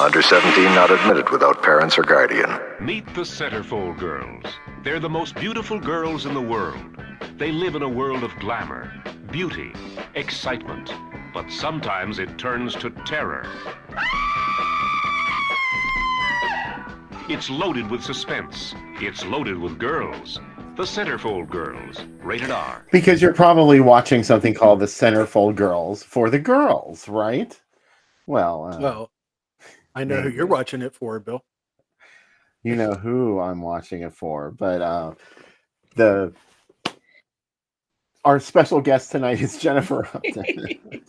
Under 17 not admitted without parents or guardian. Meet the CENTERFOLD girls. They're the most beautiful girls in the world. They live in a world of glamour, beauty, excitement, but sometimes it turns to terror. It's loaded with suspense. It's loaded with girls. The Centerfold Girls, rated R. Because you're probably watching something called the Centerfold Girls for the girls, right? Well, I know who you're watching it for, Bill. You know who I'm watching it for, but our special guest tonight is Jennifer Upton.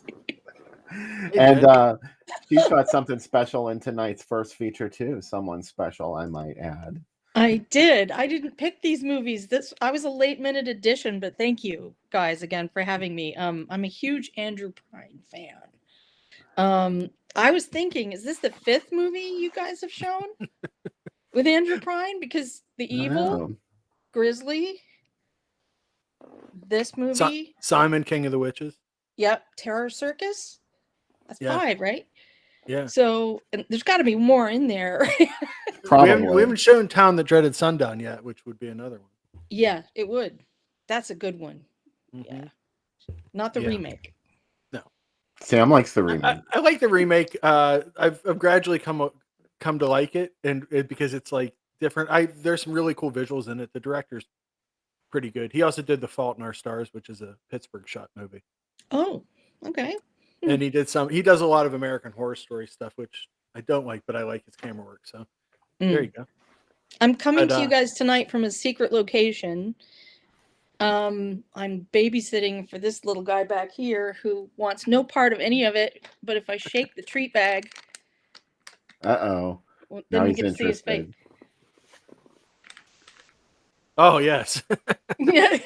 And she's got something special in tonight's first feature too. Someone special, I might add. I did. I didn't pick these movies. I was a late minute addition, but thank you guys again for having me. I'm a huge Andrew Prine fan. I was thinking, is this the 5th movie you guys have shown with Andrew Prine? Because The Evil, Grizzly, this movie, Simon, King of the Witches. Yep, Terror Circus. That's 5, right? Yeah. So there's got to be more in there. Probably. We haven't shown Town That Dreaded Sundown yet, which would be another one. Yeah, it would. That's a good one. Mm-hmm. Yeah, not the remake. No, Sam likes the remake. I like the remake. I've gradually come to like it, because it's like different. There's some really cool visuals in it. The director's pretty good. He also did The Fault in Our Stars, which is a Pittsburgh shot movie. Oh, okay. And he does a lot of American Horror Story stuff, which I don't like, but I like his camera work. So there you go. I'm coming to you guys tonight from a secret location. I'm babysitting for this little guy back here who wants no part of any of it. But if I shake the treat bag, well, then you get to see his face. Oh yes. Yeah.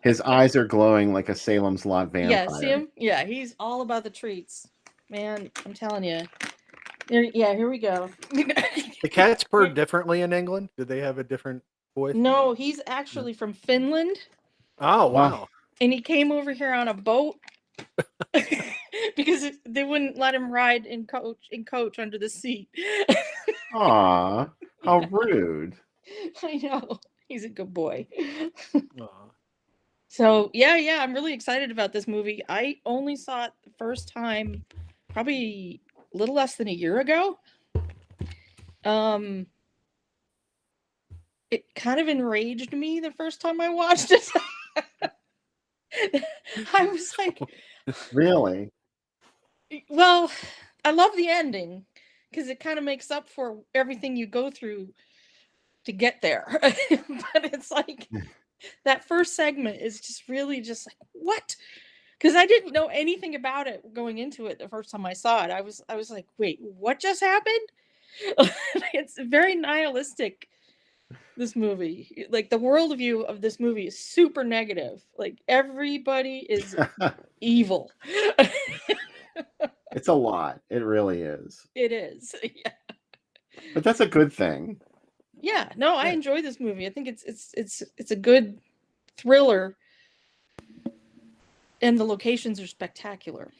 His eyes are glowing like a Salem's Lot vampire. Yeah, see him? Yeah, he's all about the treats. Man, I'm telling you. Here we go. The cats purr differently in England? Did they have a different voice? No, he's actually from Finland. Oh, wow. And he came over here on a boat because they wouldn't let him ride in coach under the seat. Aw, how rude. I know. He's a good boy. So, yeah, I'm really excited about this movie. I only saw it the first time probably a little less than a year ago. It kind of enraged me the first time I watched it. I was like... Really? Well, I love the ending because it kind of makes up for everything you go through to get there. But it's like... That first segment is just really just like, what? Because I didn't know anything about it going into it the first time I saw it. I was like, wait, what just happened? It's very nihilistic, this movie. Like, the worldview of this movie is super negative. Like, everybody is evil. It's a lot. It really is. It is. Yeah. But that's a good thing. Yeah, no, I enjoy this movie. I think it's a good thriller, and the locations are spectacular.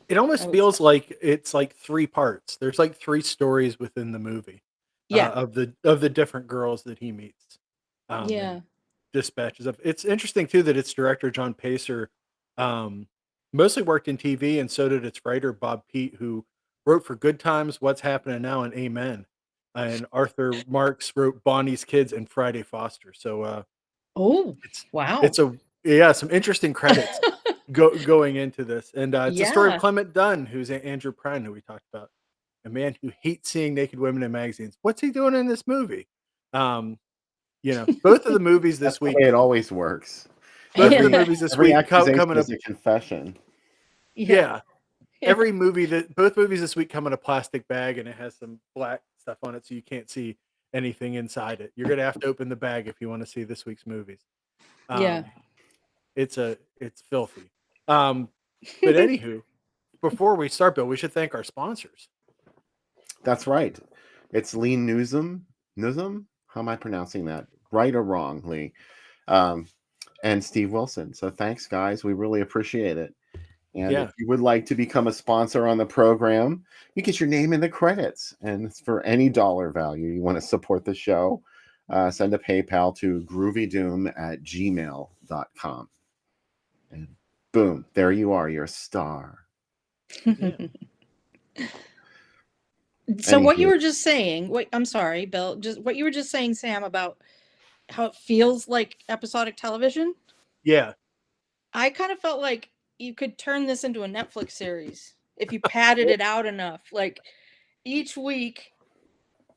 It almost feels like it's like 3 parts. There's like 3 stories within the movie. Yeah, of the different girls that he meets. Yeah. Dispatches of. It's interesting too that its director John Pacer mostly worked in TV, and so did its writer Bob Pete, who wrote for Good Times, What's Happening Now, and Amen. And Arthur Marks wrote Bonnie's Kids and Friday Foster. So, wow. It's some interesting credits going into this. And it's a story of Clement Dunn, who's Andrew Prine, who we talked about. A man who hates seeing naked women in magazines. What's he doing in this movie? Both of the movies this week. The way it always works. Both of the movies this week coming up. Is a confession. Yeah. Both movies this week come in a plastic bag, and it has some black stuff on it, so you can't see anything inside it. You're gonna have to open the bag if you want to see this week's movies. It's filthy. But anywho, before we start, Bill, we should thank our sponsors. That's right. It's Lean Newsom. How am I pronouncing that? Right or wrong, Lee? And Steve Wilson. So thanks, guys. We really appreciate it. And if you would like to become a sponsor on the program, you get your name in the credits. And for any dollar value you want to support the show, send a PayPal to groovydoom@gmail.com. And boom, there you are. You're a star. So what you Anywho. were just saying, I'm sorry, Bill, just what you were just saying, Sam, about how it feels like episodic television. Yeah. I kind of felt like you could turn this into a Netflix series if you padded it out enough. Like each week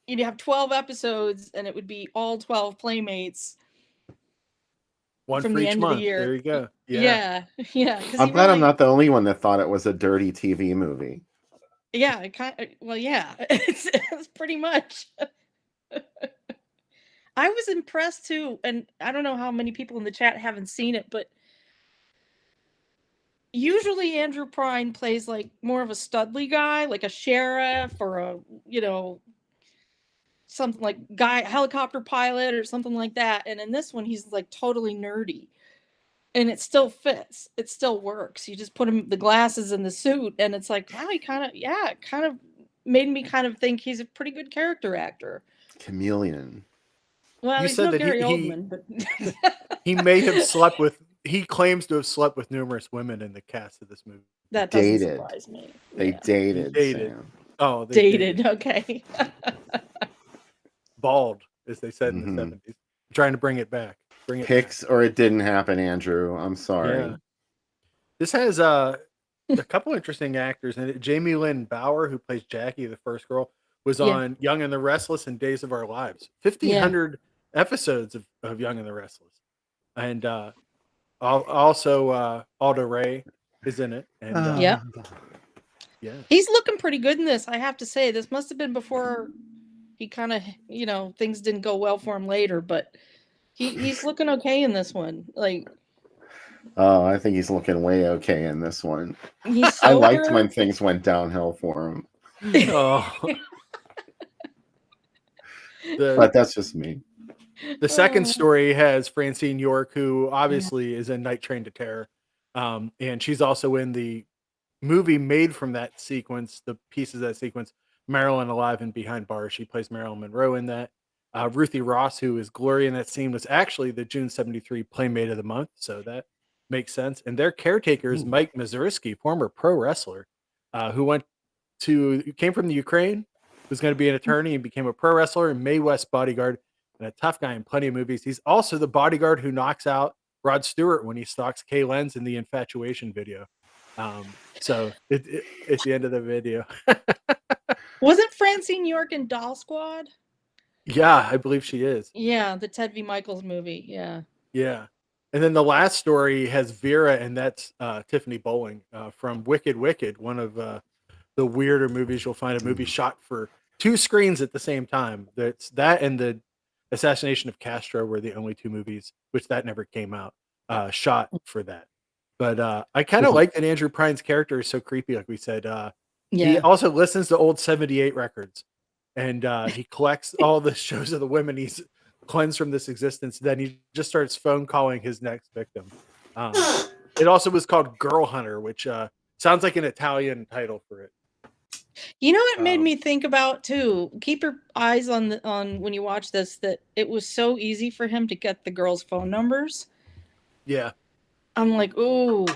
you'd have 12 episodes and it would be all 12 playmates. One from for the each end of the month. year. There you go. Yeah. Yeah. I'm glad I'm not the only one that thought it was a dirty TV movie. Yeah, it kind of, well, yeah, it's pretty much. I was impressed too, and I don't know how many people in the chat haven't seen it, but usually Andrew Prine plays like more of a studly guy, like a sheriff or a, something like helicopter pilot or something like that. And in this one, he's like totally nerdy. And it still fits. It still works. You just put him the glasses and the suit, and it's like, wow, it kind of made me kind of think he's a pretty good character actor. Chameleon. Well, You he's said no that Gary Oldman, but he may have slept with. He claims to have slept with numerous women in the cast of this movie. That doesn't surprise me. They dated. Sam. Oh, they dated. Okay. Bald, as they said in the 70s. Trying to bring it back. Picks or it didn't happen, Andrew. I'm sorry. Yeah. This has a couple interesting actors in it. Jamie Lynn Bower, who plays Jackie, the first girl, was on Young and the Restless and Days of Our Lives. 1,500 episodes of Young and the Restless. And also Aldo Ray is in it. And yeah. He's looking pretty good in this, I have to say. This must have been before he kind of, things didn't go well for him later, but he's looking okay in this one. Like, oh, I think he's looking way okay in this one. I liked when things went downhill for him. But that's just me. The second story has Francine York, who obviously is in Night Train to Terror. And she's also in the movie made from that sequence, the pieces of that sequence, Marilyn Alive and Behind Bars. She plays Marilyn Monroe in that. Ruthie Ross, who is Gloria in that scene, was actually the June 73 Playmate of the Month. So that makes sense. And their caretaker is Mike Mazursky, former pro wrestler, who came from the Ukraine, was going to be an attorney and became a pro wrestler and Mae West bodyguard and a tough guy in plenty of movies. He's also the bodyguard who knocks out Rod Stewart when he stalks Kay Lenz in the Infatuation video. So at the end of the video. Wasn't Francine York in Doll Squad? Yeah, I believe she is. Yeah, the Ted V. Michaels movie. Yeah. Yeah. And then the last story has Vera, and that's Tiffany Bowling from Wicked Wicked, one of the weirder movies you'll find. A movie shot for 2 screens at the same time. That's that and the Assassination of Castro were the only 2 movies, which that never came out, shot for that. But I kind of like that Andrew Prine's character is so creepy, like we said. He also listens to old 78 records, and he collects all the shows of the women he's cleansed from this existence. Then he just starts phone calling his next victim. It also was called Girl Hunter, which sounds like an Italian title for it. You know what made me think about too? Keep your eyes on when you watch this, that it was so easy for him to get the girls' phone numbers. Yeah. I'm like, ooh.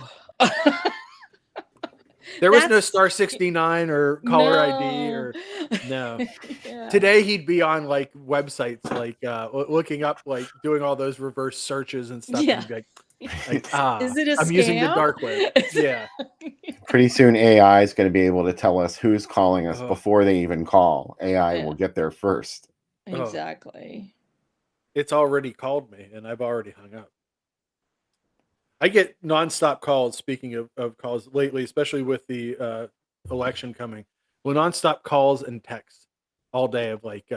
There was no star 69 or caller ID or no. Yeah. Today he'd be on like websites, like looking up, like doing all those reverse searches and stuff. Yeah. And be like, is it a I'm scam? using the dark web. Yeah. Pretty soon AI is going to be able to tell us who's calling us before they even call. AI will get there first. Exactly. It's already called me and I've already hung up. I get nonstop calls, speaking of calls lately, especially with the election coming. Well, nonstop calls and texts all day of like,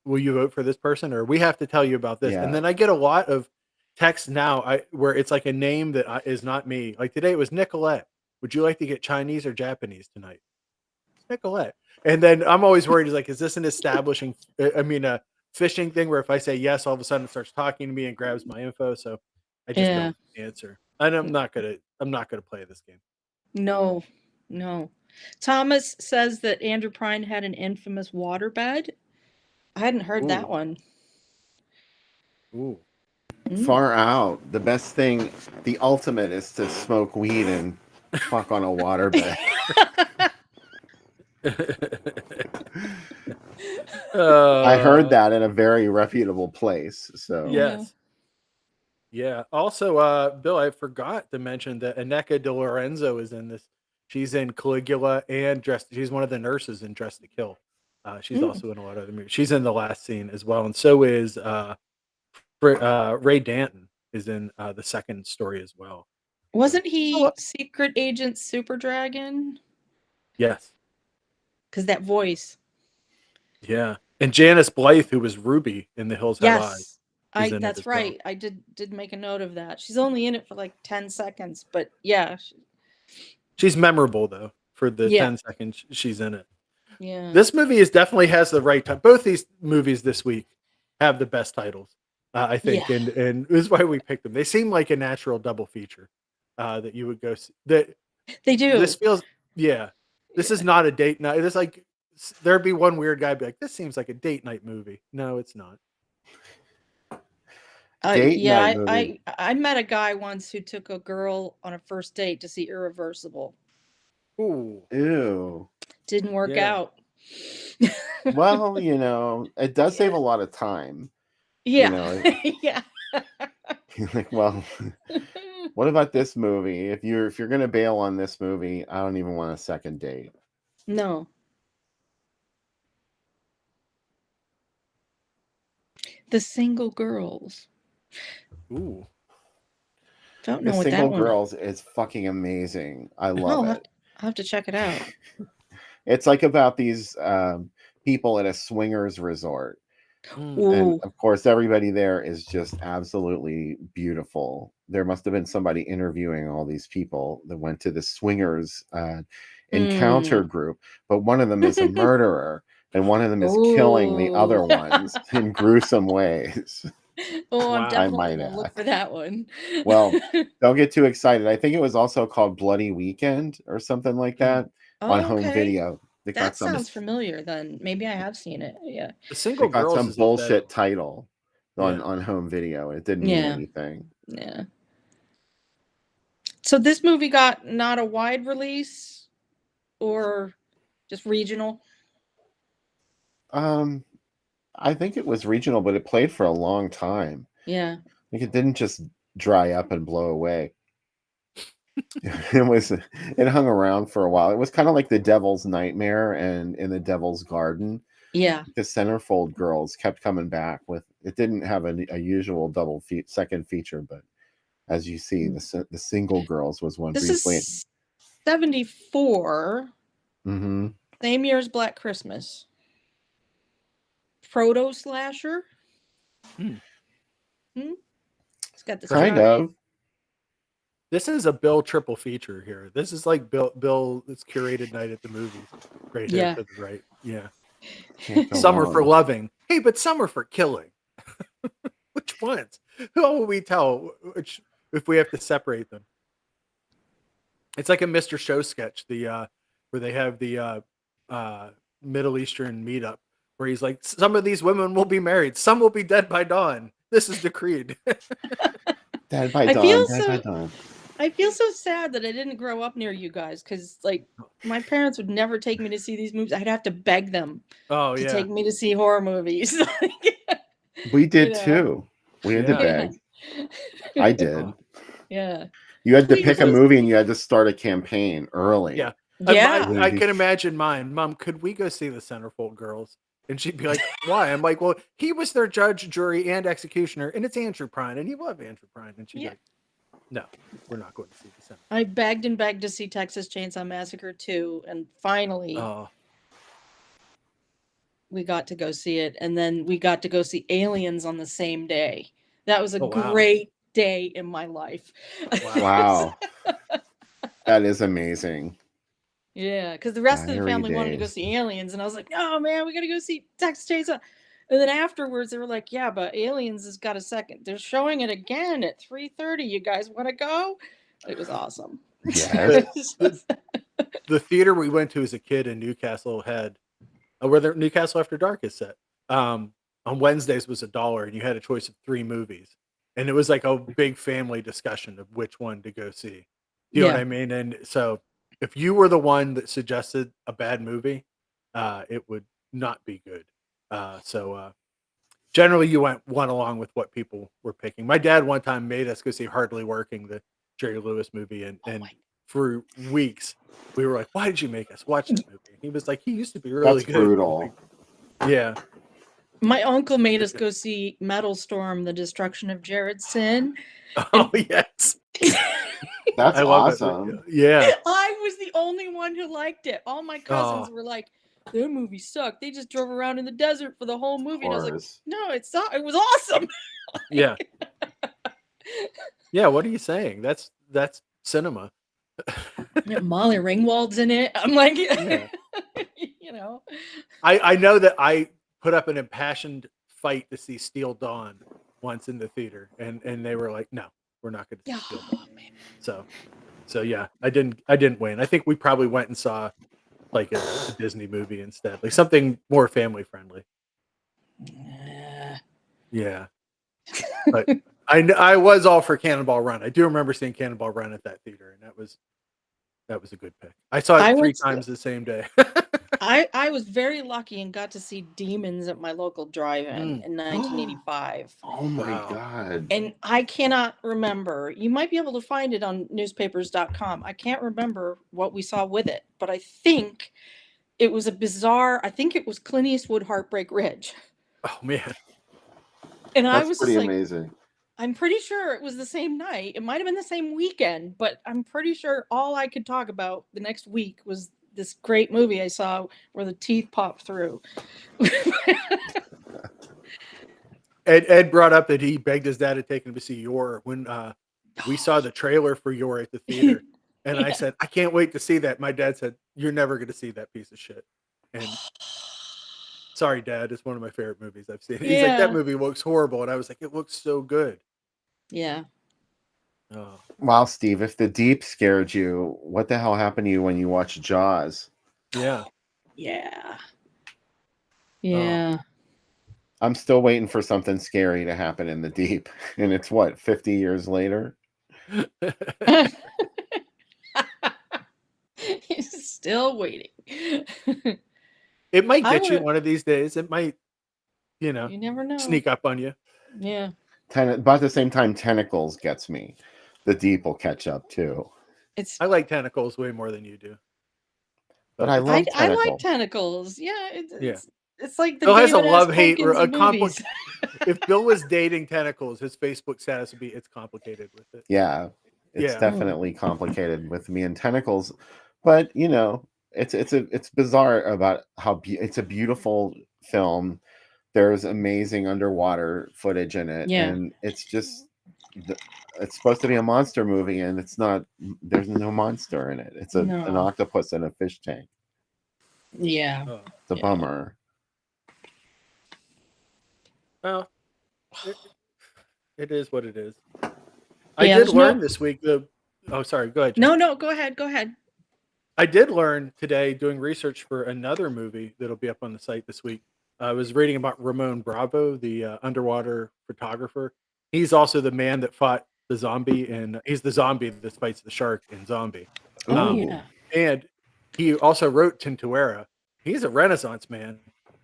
will you vote for this person? Or we have to tell you about this. Yeah. And then I get a lot of texts now where it's like a name that is not me. Like today it was Nicolette. Would you like to get Chinese or Japanese tonight? It's Nicolette. And then I'm always worried, like, is this an establishing, a phishing thing where if I say yes, all of a sudden it starts talking to me and grabs my info. So I just don't answer. And I'm not gonna play this game. No. Thomas says that Andrew Prine had an infamous waterbed. I hadn't heard that one. Ooh. Far out. The best thing, the ultimate, is to smoke weed and fuck on a waterbed. I heard that in a very reputable place. So Yes. Yeah. Also, Bill, I forgot to mention that Aneka De Lorenzo is in this. She's in Caligula and She's one of the nurses in Dressed to Kill. She's also in a lot of the movies. She's in the last scene as well, and so is Ray Danton is in the second story as well. Wasn't he Secret Agent Super Dragon? Yes. Because that voice. Yeah, and Janice Blythe, who was Ruby in The Hills Have Eyes. That's right. I did make a note of that. She's only in it for like 10 seconds, but yeah. She's memorable though for the 10 seconds she's in it. Yeah. This movie definitely has the right time. Both these movies this week have the best titles, I think, and this is why we picked them. They seem like a natural double feature that you would go see. That they do. This feels, this is not a date night. It's like there'd be one weird guy be like, "This seems like a date night movie." No, it's not. I met a guy once who took a girl on a first date to see Irreversible. Ooh. Ew. Didn't work out. Well, it does save a lot of time. Yeah. Yeah. Like, well, what about this movie? If you're gonna bail on this movie, I don't even want a second date. No. The Single Girls. Ooh. Don't know The what Single that one Girls is fucking amazing. I love it. I'll have to check it out. It's like about these people at a swingers resort. And of course, everybody there is just absolutely beautiful. There must have been somebody interviewing all these people that went to the swingers encounter group, but one of them is a murderer and one of them is killing the other ones in gruesome ways. I'm definitely gonna look for that one. Well, don't get too excited. I think it was also called Bloody Weekend or something like that on home video. That sounds familiar. Then maybe I have seen it. Yeah, The Single Girls got some bullshit title on home video. It didn't mean anything. Yeah. So this movie got not a wide release, or just regional. I think it was regional, but it played for a long time. Yeah. Like it didn't just dry up and blow away. It hung around for a while. It was kind of like The Devil's Nightmare and In the Devil's Garden. Yeah. The Centerfold Girls kept coming back with it. Didn't have a usual second feature, but as you see, the Single Girls was one briefly. This is 74. Mm-hmm. Same year as Black Christmas. Proto slasher. It's got the kind of. This is a Bill triple feature here. This is like Bill. It's curated night at the movies, right here to the right. Yeah. Some are for loving. Hey, but some are for killing. Which ones? Who will we tell? Which, if we have to separate them? It's like a Mr. Show sketch. Where they have the Middle Eastern meetup, where he's like, some of these women will be married, some will be dead by dawn. This is decreed. Dead by dawn. I feel so sad that I didn't grow up near you guys, because like my parents would never take me to see these movies. I'd have to beg them to take me to see horror movies. We did too. We had to beg. I did. Yeah. You had to pick a movie and you had to start a campaign early. Yeah. I can imagine mine. Mom, could we go see the Centerfold Girls? And she'd be like, why? I'm like, well, he was their judge, jury, and executioner, and it's Andrew Prine, and you love Andrew Prine. And she's like, no, we're not going to see the Centerfold. I begged and begged to see Texas Chainsaw Massacre 2, and finally we got to go see it. And then we got to go see Aliens on the same day. That was a great day in my life. Wow. That is amazing. Yeah, because the rest of the family wanted to go see Aliens, and I was like, "No, man, we got to go see Texas Chainsaw." And then afterwards, they were like, "Yeah, but Aliens has got a second. They're showing it again at 3:30. You guys want to go?" It was awesome. Yes. The theater we went to as a kid in Newcastle had where the Newcastle After Dark is set. on Wednesdays was $1, and you had a choice of 3 movies, and it was like a big family discussion of which one to go see. Do you know what Yeah. I mean? And so if you were the one that suggested a bad movie, it would not be good. Generally, you went along with what people were picking. My dad one time made us go see Hardly Working, the Jerry Lewis movie, and for weeks we were like, "Why did you make us watch that movie?" And he was like, "He used to be really That's good." brutal. Yeah. My uncle made us go see Metal Storm: The Destruction of Jared Sin. Oh yes. That's I love awesome. it. Yeah. I was the only one who liked it. All my cousins Oh. were like, "Their movie sucked. They just drove around in the desert for the whole movie." And I was like, Course. "No, it's not. It was awesome." Yeah. Yeah, what are you saying? That's cinema. Yeah, Molly Ringwald's in it. I'm like, Yeah. you know. I know that I put up an impassioned fight to see Steel Dawn once in the theater, and they were like, "No, we're not going to see Steel Dawn." So yeah, I didn't win. I think we probably went and saw like a Disney movie instead, like something more family friendly. Yeah, but I was all for Cannonball Run. I do remember seeing Cannonball Run at that theater, and that was a good pick. I saw it 3 times the same day. I was very lucky and got to see Demons at my local drive-in in 1985. Oh my Wow. God. And I cannot remember. You might be able to find it on newspapers.com. I can't remember what we saw with it, but I think it was I think it was Clint Eastwood Heartbreak Ridge. Oh man. And I That's was pretty like, amazing. I'm pretty sure it was the same night. It might have been the same weekend, but I'm pretty sure all I could talk about the next week was this great movie I saw where the teeth popped through. Ed brought up that he begged his dad to take him to see Yor when we saw the trailer for Yor at the theater. And I said, "I can't wait to see that." My dad said, "You're never going to see that piece of shit." And sorry, Dad, it's one of my favorite movies I've seen. He's like, "That movie looks horrible." And I was like, "It looks so good." Yeah. Oh. Wow, Steve, if The Deep scared you, what the hell happened to you when you watched Jaws? Yeah. Yeah. Yeah. I'm still waiting for something scary to happen in The Deep. And it's what, 50 years later? He's still waiting. It might get you one of these days. It might, you never know. sneak up on you. Yeah. About the same time Tentacles gets me. The Deep will catch up too. I like Tentacles way more than you do. But I love Tentacles. I like Tentacles. Yeah. It's like the Bill has a David S. love-hate movies. If Bill was dating Tentacles, his Facebook status would be "It's complicated with it." Yeah. It's definitely complicated with me and Tentacles. But it's bizarre about how it's a beautiful film. There's amazing underwater footage in it. Yeah. And it's just it's supposed to be a monster movie, and it's not. There's no monster in it. It's an octopus in a fish tank. Yeah. It's a bummer. Well, it is what it is. I did learn this week. Sorry. Go ahead, Jen. No. Go ahead. I did learn today doing research for another movie that'll be up on the site this week. I was reading about Ramon Bravo, the underwater photographer. He's also the man that fought the zombie, and he's the zombie that fights the shark in Zombie. And he also wrote Tintuera. He's a Renaissance man.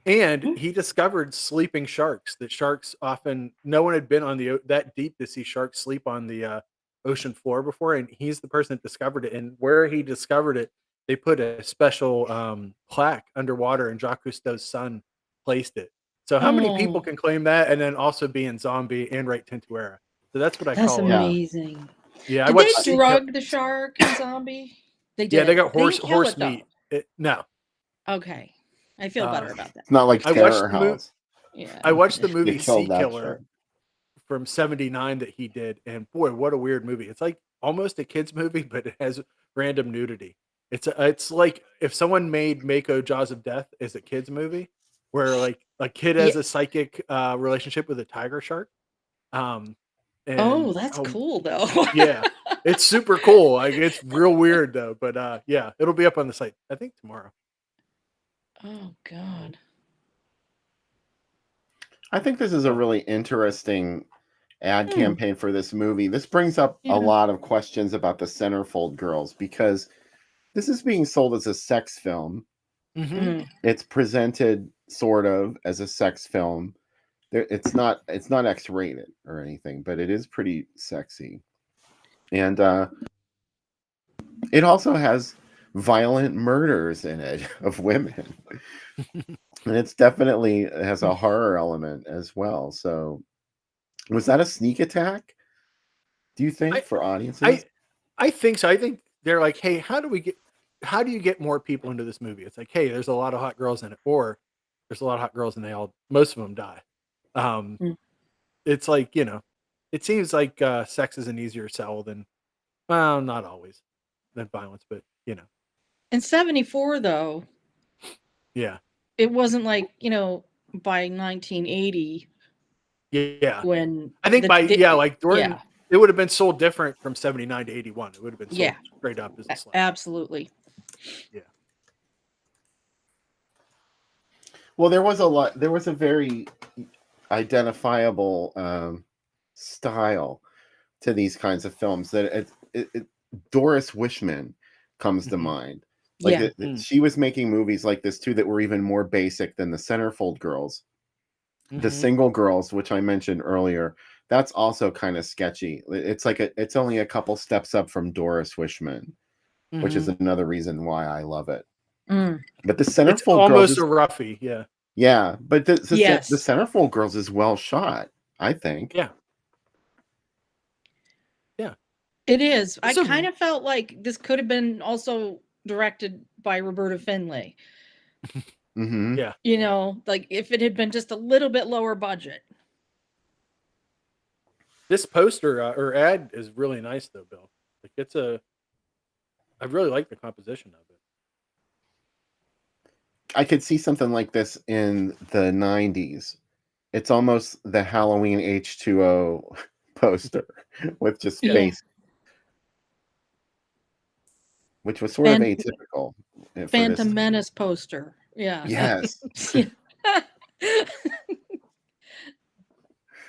And he discovered sleeping sharks. That sharks often, no one had been on that deep to see sharks sleep on the ocean floor before, and he's the person that discovered it. And where he discovered it, they put a special plaque underwater, and Jacques Cousteau's son placed it. So how many people can claim that and then also be in Zombie and write Tintuera? So that's what I call it. That's amazing. Yeah, Did they drug the shark in Zombie? They did. Yeah, they got horse meat. No. Okay. I feel better about that. It's not like Terror House. I watched the movie Sea Killer from '79 that he did, and boy, what a weird movie! It's like almost a kids movie, but it has random nudity. It's like if someone made Mako Jaws of Death as a kids movie, where like a kid has a psychic relationship with a tiger shark. That's cool though. Yeah, it's super cool. Like it's real weird though, but yeah, it'll be up on the site I think tomorrow. Oh God. I think this is a really interesting ad Hmm. campaign for this movie. This brings up Yeah. a lot of questions about the Centerfold Girls because this is being sold as a sex film. Mm. It's presented sort of as a sex film. It's not X-rated or anything, but it is pretty sexy. And it also has violent murders in it of women. And it's definitely has a horror element as well. So was that a sneak attack, do you think, I for audiences? I think so. I think they're like, hey, how do you get more people into this movie? It's like, hey, there's a lot of hot girls in it, or there's a lot of hot girls and most of them die. Um, Mm. it's like, it seems like sex is an easier sell than, well, not always, than violence, but In 74, though, yeah, it wasn't like, by 1980 yeah. when I think like during yeah, it would have been sold different from 79 to 81. It would have been sold yeah, straight up as a slasher. absolutely. Yeah. Well, there was a very identifiable style to these kinds of films that Doris Wishman comes to Mhm. mind. Like Yeah. she was making movies like this too that were even more basic than the Centerfold Girls. The Mhm. Single Girls, which I mentioned earlier, that's also kind of sketchy. It's like it's only a couple steps up from Doris Wishman, which is Mhm. another reason why I love it. Mm. But the It's Centerfold Girls almost is a roughie, yeah. yeah, but the Yes, Centerfold Girls is well shot, I think. Yeah. Yeah. it is. I It's a kind of felt like this could have been also directed by Roberta Findlay. Mm-hmm. yeah. Like if it had been just a little bit lower budget. This poster or ad is really nice though, Bill. Like I really like the composition of it. I could see something like this in the 90s. It's almost the Halloween H2O poster with just Yeah. face, which was sort of Fan- atypical for this. Phantom Menace poster. Yeah. Yes.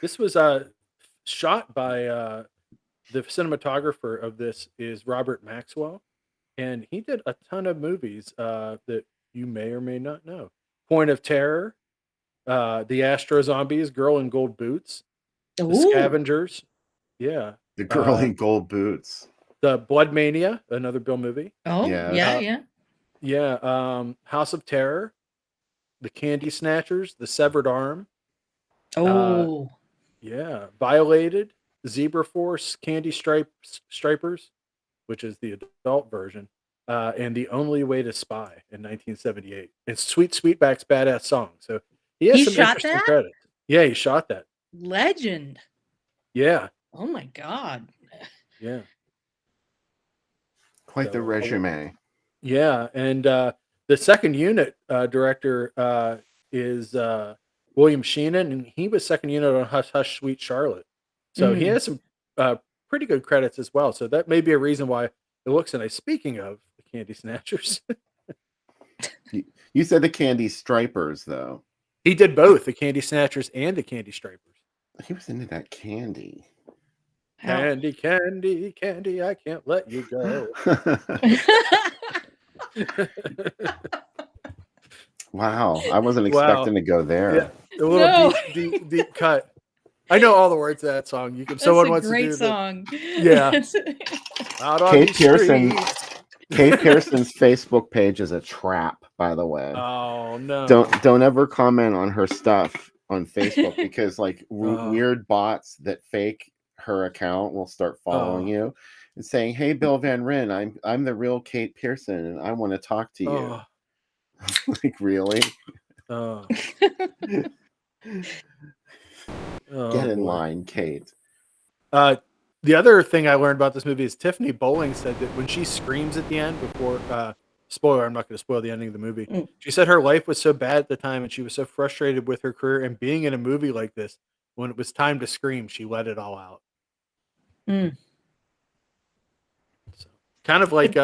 This was shot by the cinematographer of this is Robert Maxwell, and he did a ton of movies that you may or may not know. Point of Terror, The Astro Zombies, Girl in Gold Boots, The Ooh. Scavengers, yeah, The Girl in Gold Boots. The Blood Mania, another Bill movie, Oh, Yeah. yeah. House of Terror, The Candy Snatchers, The Severed Arm, Oh. yeah, Violated, Zebra Force, Stripers, which is the adult version, and The Only Way to Spy in 1978. And Sweetback's Badass Song. So he has He some shot interesting that? credits. Yeah, he shot that. Legend. Yeah, Oh my God. yeah. Quite the So, resume. yeah, and the second unit director is William Sheenan, and he was second unit on Hush Hush Sweet Charlotte. So he has some pretty good credits as well. So that may be a reason why it looks nice. Speaking of the Candy Snatchers, You said the Candy Stripers, though. he did both the Candy Snatchers and the Candy Stripers. He was into that candy. Candy, candy, candy, I can't let you go. Wow, I wasn't Wow. expecting to go there. Yeah, a little No. deep cut. I know all the words to that song. You can. That's Someone a wants great to do that. song. Yeah. Out on Kate these Pearson. streets. Kate Pearson's Facebook page is a trap, by the way. Oh no! Don't ever comment on her stuff on Facebook because like weird bots that fake her account will start following you and saying, "Hey, Bill Van Ryn, I'm the real Kate Pearson, and I want to talk to you." Like, really? Get in line, Kate. The other thing I learned about this movie is Tiffany Bowling said that when she screams at the end before spoiler, I'm not going to spoil the ending of the movie. She said her life was so bad at the time and she was so frustrated with her career and being in a movie like this. When it was time to scream, she let it all out. So, kind of like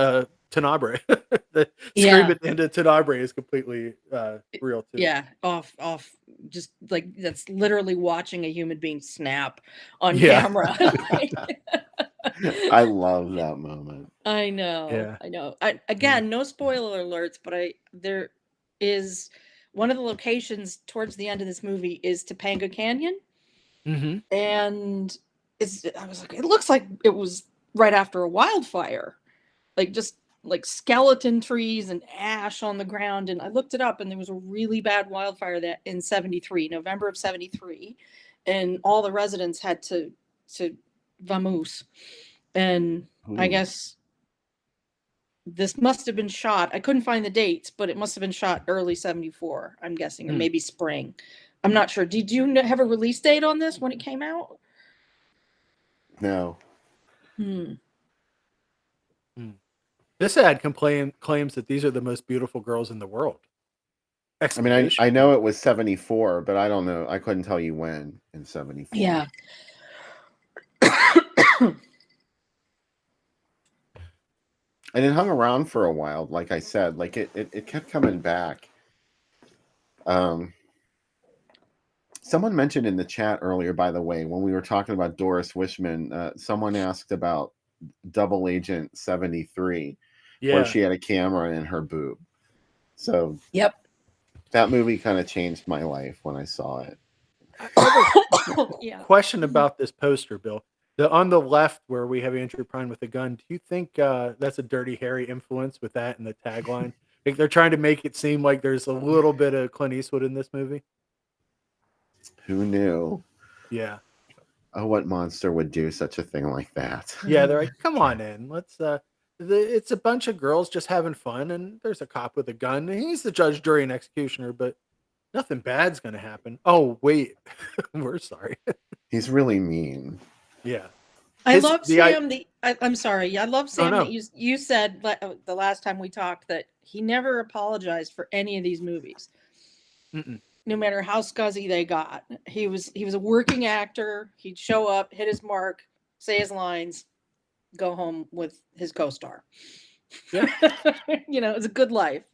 Tenebrae. The scream Yeah. at the end of Tenebrae is completely real too. Yeah, off, just like that's literally watching a human being snap on Yeah. camera. I love that moment. I know, Yeah. I know. Again, no spoiler alerts, but there is one of the locations towards the end of this movie is Topanga Canyon, Mm-hmm. and I was like, it looks like it was right after a wildfire, like just like skeleton trees and ash on the ground. And I looked it up, and there was a really bad wildfire that in 73, November of 73, and all the residents had to vamoose. And I Ooh. guess this must have been shot. I couldn't find the dates, but it must have been shot early 74, I'm guessing, or Hmm. maybe spring. I'm not sure. Did you have a release date on this when it came out? No. This ad claims that these are the most beautiful girls in the world. I mean, I know it was 74, but I don't know. I couldn't tell you when in 74. Yeah. And it hung around for a while, like I said. Like it kept coming back. Someone mentioned in the chat earlier, by the way, when we were talking about Doris Wishman, someone asked about Double Agent 73, where she had a camera in her boob. So Yep. that movie kind of changed my life when I saw it. Yeah. Question about this poster, Bill. On the left where we have Andrew Prine with a gun, do you think that's a Dirty Harry influence with that and the tagline? Like they're trying to make it seem like there's a little bit of Clint Eastwood in this movie? Who knew? Yeah. Oh, what monster would do such a thing like that? Yeah, they're like, come on in. Let's it's a bunch of girls just having fun, and there's a cop with a gun, and he's the judge, jury, and executioner, but nothing bad's gonna happen. Oh, wait. We're sorry. He's really mean. Yeah. I love Sam. I'm sorry. I love Sam no. that you said the last time we talked that he never apologized for any of these movies. Mm-mm. No matter how scuzzy they got. He was a working actor. He'd show up, hit his mark, say his lines, go home with his co-star. Yeah. It's a good life.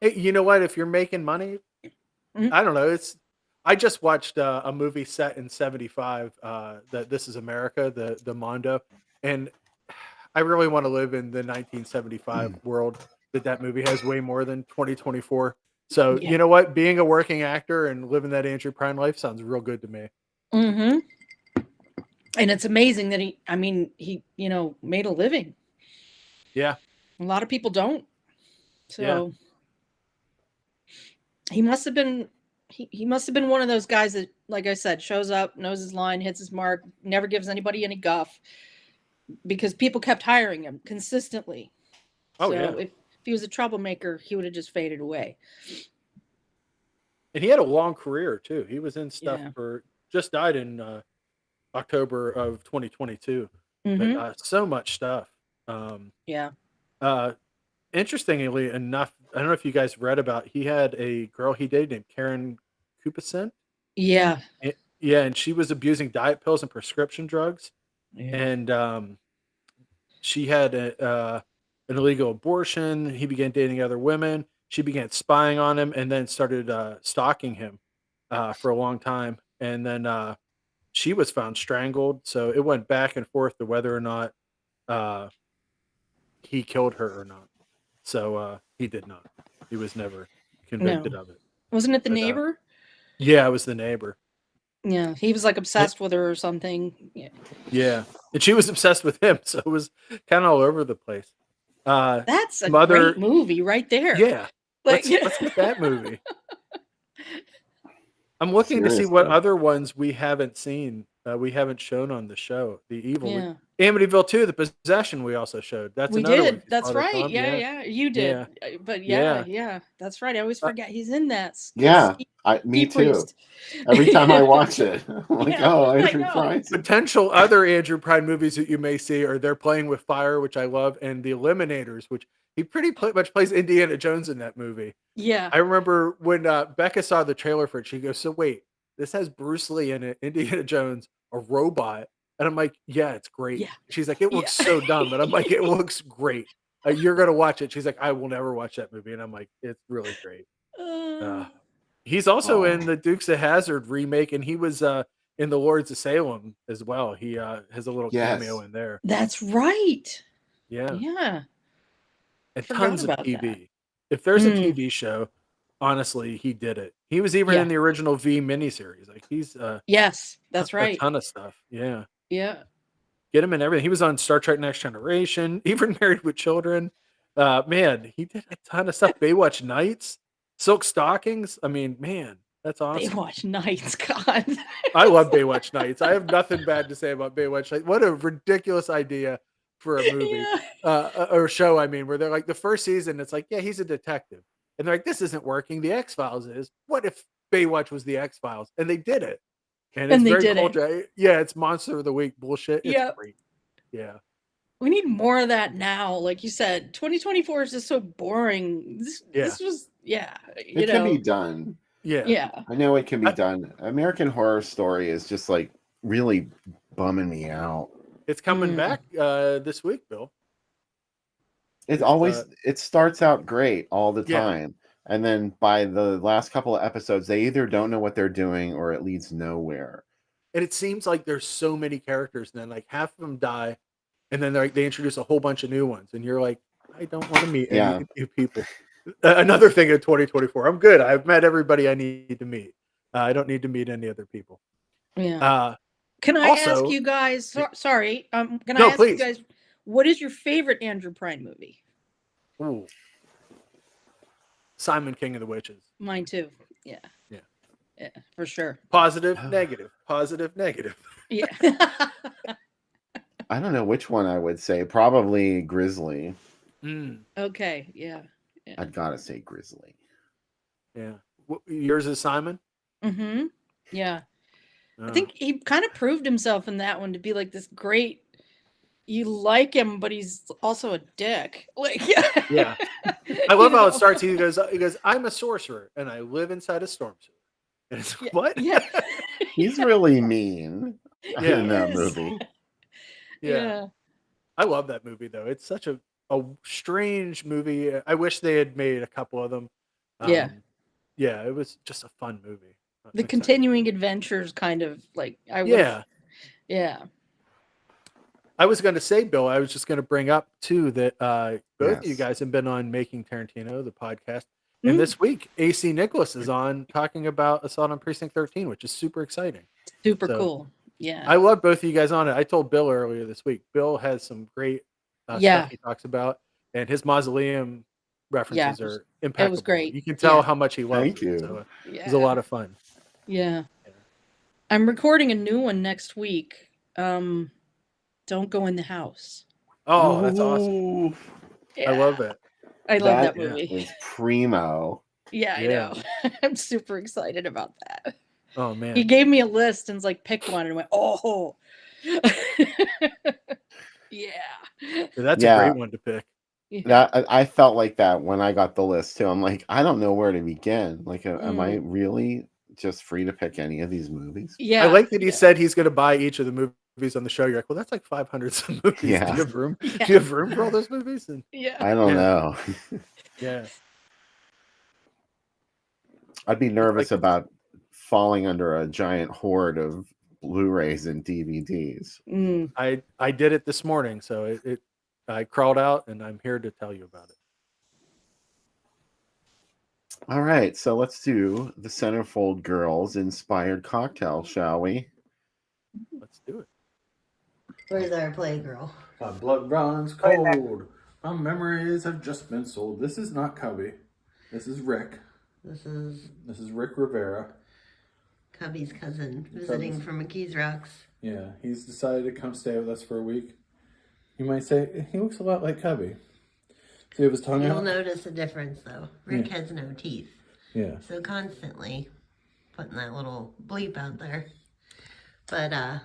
Hey, you know what? If you're making money, I don't know. I just watched a movie set in 75, that This Is America, the Mondo, and I really want to live in the 1975 world that movie has way more than 2024. So, you know what? Being a working actor and living that Andrew Prine life sounds real good to me. Mm-hmm. And it's amazing that he made a living. Yeah. A lot of people don't. So he must have been he must have been one of those guys that, like I said, shows up, knows his line, hits his mark, never gives anybody any guff, because people kept hiring him consistently. Oh, so yeah. if he was a troublemaker, he would have just faded away. And he had a long career too. He was in stuff just died in October of 2022. Mm-hmm. But so much stuff. Interestingly enough, I don't know if you guys read about, he had a girl he dated named Karen Kupacent. Yeah. And she was abusing diet pills and prescription drugs. Yeah. And she had an illegal abortion. He began dating other women. She began spying on him and then started stalking him for a long time. And then she was found strangled. So it went back and forth to whether or not he killed her or not. So he did not. He was never convicted of it. Wasn't it the neighbor? Yeah, it was the neighbor. Yeah, he was like obsessed with her or something. Yeah. And she was obsessed with him. So it was kind of all over the place. That's a great movie right there. Yeah. Let's get that movie. I'm looking to see what other ones we haven't seen, we haven't shown on the show. The Evil, Amityville 2, The Possession, we also showed. That's we another did. one. That's right. Yeah, you did. But yeah, that's right. I always forget he's in that. Yeah, me too. Every time I watch it, I'm like, Andrew Prine. Potential other Andrew Prine movies that you may see are They're Playing with Fire, which I love, and The Eliminators, which he pretty much plays Indiana Jones in that movie. Yeah. I remember when Becca saw the trailer for it, she goes, so wait, this has Bruce Lee in it, Indiana Jones, a robot, And I'm like, yeah, it's great. Yeah. She's like, it looks Yeah. so dumb. And I'm like, it looks great. You're going to watch it. She's like, I will never watch that movie. And I'm like, it's really great. He's also in the Dukes of Hazzard remake, and he was in the Lords of Salem as well. He has a little cameo in there. That's right. Yeah. Yeah. And Forgot tons of about TV. that. If there's a TV show, honestly, he did it. He was even in the original V miniseries. Like he's Yes, that's right. a ton of stuff. Yeah. Yeah. Get him in everything. He was on Star Trek Next Generation, even Married with Children. Man, he did a ton of stuff. Baywatch Nights, Silk Stockings. I mean, man, that's awesome. Baywatch Nights, God. I love Baywatch Nights. I have nothing bad to say about Baywatch Nights. What a ridiculous idea for a movie or show. I mean, where they're like the first season, it's like, yeah, he's a detective, and they're like, this isn't working. The X-Files is. What if Baywatch was the X-Files? And they did it. And it's very culture. Yeah, it's Monster of the Week bullshit. It's great. Yeah. We need more of that now. Like you said, 2024 is just so boring. This was, it can be done. Yeah. I know it can be done. American Horror Story is just like really bumming me out. It's coming back this week, Bill. It always it starts out great all the time. And then by the last couple of episodes, they either don't know what they're doing or it leads nowhere. And it seems like there's so many characters, and then like half of them die, and then they introduce a whole bunch of new ones, and you're like, I don't want to meet any new people. Another thing in 2024, I'm good. I've met everybody I need to meet. I don't need to meet any other people. Yeah. Can I ask you guys? Sorry. Can I ask you guys? What is your favorite Andrew Prine movie? Ooh. Simon King of the Witches. Mine too. Yeah. Yeah, for sure. Positive, negative. Positive, negative. Yeah. I don't know which one I would say. Probably Grizzly. Okay. Yeah. I'd gotta say Grizzly. Yeah. Yours is Simon? Mm-hmm. Yeah. I think he kind of proved himself in that one to be like this great. You like him, but he's also a dick. Like, yeah. I love how it starts. He goes, I'm a sorcerer and I live inside a storm sewer. And it's like, what? Yeah. He's really mean in that movie. Yeah. I love that movie though. It's such a strange movie. I wish they had made a couple of them. Yeah, it was just a fun movie. The continuing adventures kind of like Yeah. I was going to say, Bill, I was just going to bring up too that both of you guys have been on Making Tarantino, the podcast. And this week, AC Nicholas is on talking about Assault on Precinct 13, which is super exciting. Super cool. Yeah. I love both of you guys on it. I told Bill earlier this week. Bill has some great stuff he talks about, and his mausoleum references are impeccable. It was great. You can tell how much he loves it. So it was a lot of fun. Yeah. I'm recording a new one next week. Don't Go in the House. Oh, that's awesome. Yeah. I love it. I love that movie. It's primo. Yeah, I know. I'm super excited about that. Oh man. He gave me a list and was like, pick one, and went, oh. Yeah. That's a great one to pick. That I felt like that when I got the list too. I'm like, I don't know where to begin. Like, am I really just free to pick any of these movies? Yeah. I like that he said he's going to buy each of the movies on the show. You're like, well, that's like 500 some movies. Yeah. Do you have room? Do you have room for all those movies? And, I don't know. Yeah. I'd be nervous about falling under a giant horde of Blu-rays and DVDs. I did it this morning, so I crawled out, and I'm here to tell you about it. All right, so let's do the Centerfold Girls inspired cocktail, shall we? Let's do it. Where's our playgirl? My blood runs cold. My memories have just been sold. This is not Cubby. This is Rick. This is Rick Rivera. Cubby's cousin visiting from McKees Rocks. Yeah, he's decided to come stay with us for a week. You might say, he looks a lot like Cubby. See his tongue out? You'll notice a difference, though. Rick has no teeth. Yeah. So constantly putting that little bleep out there. But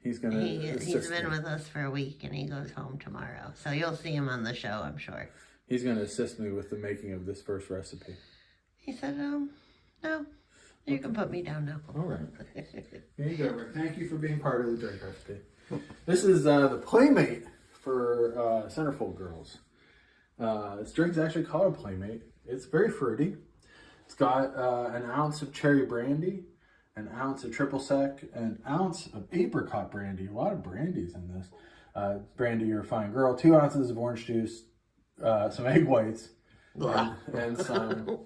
he's been with us for a week, and he goes home tomorrow. So you'll see him on the show, I'm sure. He's going to assist me with the making of this first recipe. He said, no. You can put me down now. All right. Here you go, Rick. Thank you for being part of the drink recipe. This is the Playmate for Centerfold Girls. This drink's actually called a Playmate. It's very fruity. It's got an ounce of cherry brandy, an ounce of triple sec, an ounce of apricot brandy. A lot of brandies in this. Brandy, you're a fine girl. 2 ounces of orange juice, some egg whites, and some...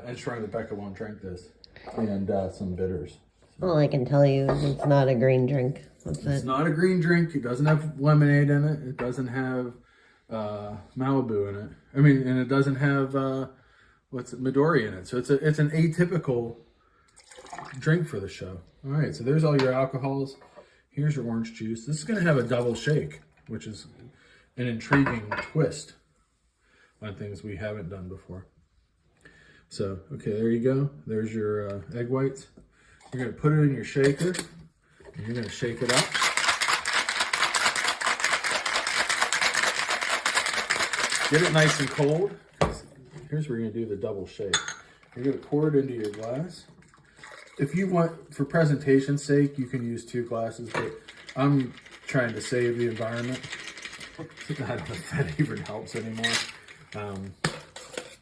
ensuring that Becca won't drink this, and some bitters. All I can tell you is it's not a green drink. It's not a green drink. It doesn't have lemonade in it. It doesn't have Malibu in it. I mean, and it doesn't have Midori in it. So it's an atypical drink for the show. All right, so there's all your alcohols. Here's your orange juice. This is going to have a double shake, which is an intriguing twist on things we haven't done before. So, okay, there you go. There's your egg whites. You're going to put it in your shaker, and you're going to shake it up. Get it nice and cold. Here's where you're going to do the double shake. You're going to pour it into your glass. If you want, for presentation's sake, you can use 2 glasses, but I'm trying to save the environment. I don't know if that even helps anymore.